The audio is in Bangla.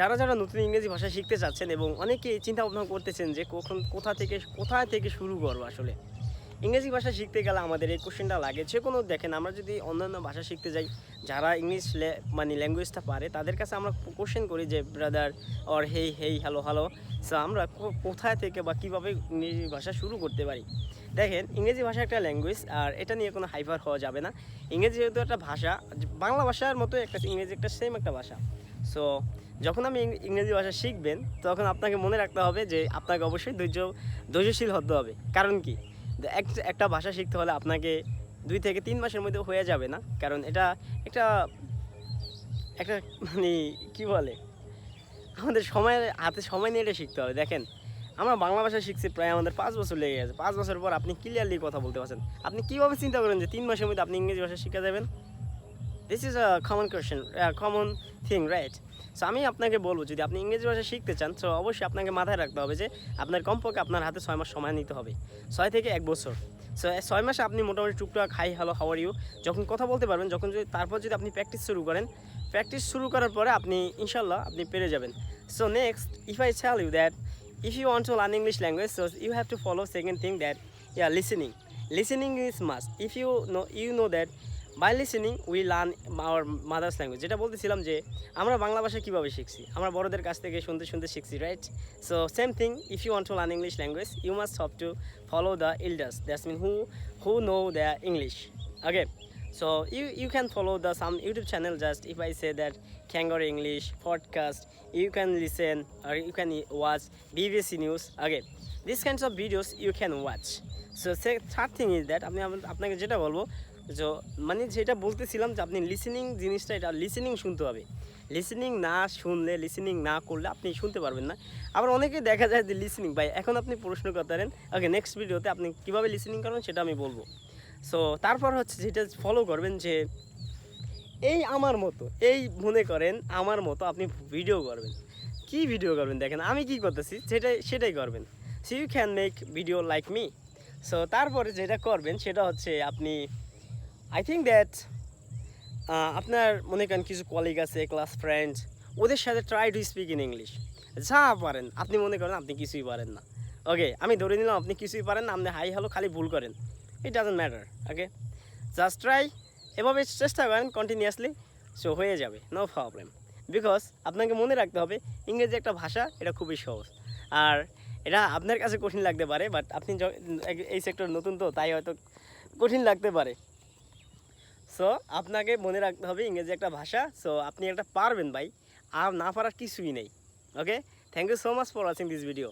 যারা নতুন ইংরেজি ভাষা শিখতে চাচ্ছেন এবং অনেকেই চিন্তা ভাবনা করতেছেন যে কোথায় থেকে শুরু করবো আসলে ইংরেজি ভাষা শিখতে গেলে আমাদের এই কোশ্চেনটা লাগে যে কোনো দেখেন আমরা যদি অন্যান্য ভাষা শিখতে যাই যারা ইংলিশ মানে ল্যাঙ্গুয়েজটা পারে তাদের কাছে আমরা কোশ্চেন করি যে brother or hey hey hello hello. So আমরা কোথায় থেকে বা কীভাবে ইংরেজি ভাষা শুরু করতে পারি। দেখেন ইংরেজি ভাষা একটা ল্যাঙ্গুয়েজ আর এটা নিয়ে কোনো হাইফার হওয়া যাবে না। ইংরেজি যেহেতু একটা ভাষা, বাংলা ভাষার মতো একটা ইংরেজি একটা সেম একটা ভাষা। সো যখন আমি ইংরেজি ভাষা শিখবেন তখন আপনাকে মনে রাখতে হবে যে আপনাকে অবশ্যই ধৈর্যশীল হতে হবে। কারণ কি, একটা ভাষা শিখতে হলে আপনাকে 2 থেকে 3 মাসের মধ্যে হয়ে যাবে না, কারণ এটা একটা একটা মানে কী বলে, আমাদের হাতে সময় নিয়ে এটা শিখতে হবে। দেখেন আমরা বাংলা ভাষা শিখছি প্রায় আমাদের 5 বছর লেগে গেছে। 5 বছর পর আপনি ক্লিয়ারলি কথা বলতে পারছেন। আপনি কীভাবে চিন্তা করেন যে 3 মাসের মধ্যে আপনি ইংরেজি ভাষা শিখে যাবেন? This is a common question, common thing, right? So আমি আপনাকে বলবো, যদি আপনি ইংরেজি ভাষা শিখতে চান সো অবশ্যই আপনাকে মাথায় রাখতে হবে যে আপনার কমপক্ষে আপনার হাতে 6 মাস সময় নিতে হবে, 6 থেকে 1 বছর। সো 6 মাসে আপনি মোটামুটি টুকটাক hi hello how are you যখন কথা বলতে পারবেন, তারপর যদি আপনি প্র্যাকটিস শুরু করার পরে আপনি ইনশাল্লাহ আপনি পেরে যাবেন। So next, if I tell you that if you want to learn English language, so you have to follow second thing, that listening is must. If you know that by listening we learn our mother's language, যেটা বলতেছিলাম যে আমরা বাংলা ভাষা কীভাবে শিখছি, আমরা বড়দের কাছ থেকে শুনতে শুনতে শিখছি, right? So same thing, if you want to learn English language you must have to follow the elders, that's mean who know the English. Okay, so you can follow some YouTube channel. Just if I say that Kangaroo English podcast, you can listen or you can watch BBC News. Okay, these kinds of videos you can watch. So third thing is that আপনাকে যেটা বলবো, মানে যেটা বলতেছিলাম যে আপনি লিসেনিং জিনিসটা, এটা লিসেনিং শুনতে হবে। লিসেনিং না শুনলে, লিসেনিং না করলে আপনি শুনতে পারবেন না। আবার অনেকে দেখা যায় যে লিসেনিং ভাই এখন আপনি প্রশ্ন করতে পারেন। ওকে, নেক্সট ভিডিওতে আপনি কীভাবে লিসেনিং করবেন সেটা আমি বলবো। সো তারপর হচ্ছে যেটা ফলো করবেন যে মনে করেন আমার মতো আপনি ভিডিও করবেন। কি ভিডিও করবেন দেখেন আমি কি করতেছি সেটাই করবেন। So you can make video like me. So তারপরে যেটা করবেন সেটা হচ্ছে আপনি, আই থিঙ্ক দ্যাট আপনার মনে করেন কিছু কলিগ আছে, ক্লাস ফ্রেন্ডস, ওদের সাথে try to speak in English. যা পারেন, আপনি মনে করেন আপনি কিছুই পারেন না, ওকে আমি ধরে নিলাম আপনি কিছুই পারেন না, আপনি হাই হ্যালো খালি ভুল করেন, it doesn't matter. Okay, just try, এভাবে চেষ্টা করেন কন্টিনিউয়াসলি, সো হয়ে যাবে, নো প্রবলেম। বিকজ আপনাকে মনে রাখতে হবে ইংরেজি একটা ভাষা, এটা খুবই সহজ। আর এটা আপনার কাছে কঠিন লাগতে পারে, বাট আপনি এই সেক্টর নতুন তো তাই হয়তো কঠিন লাগতে পারে। সো আপনাকে মনে রাখতে হবে ইংরেজি একটা ভাষা, সো আপনি একটা পারবেন ভাই, আর না পারার কিছুই নেই। Okay, thank you so much for watching this video.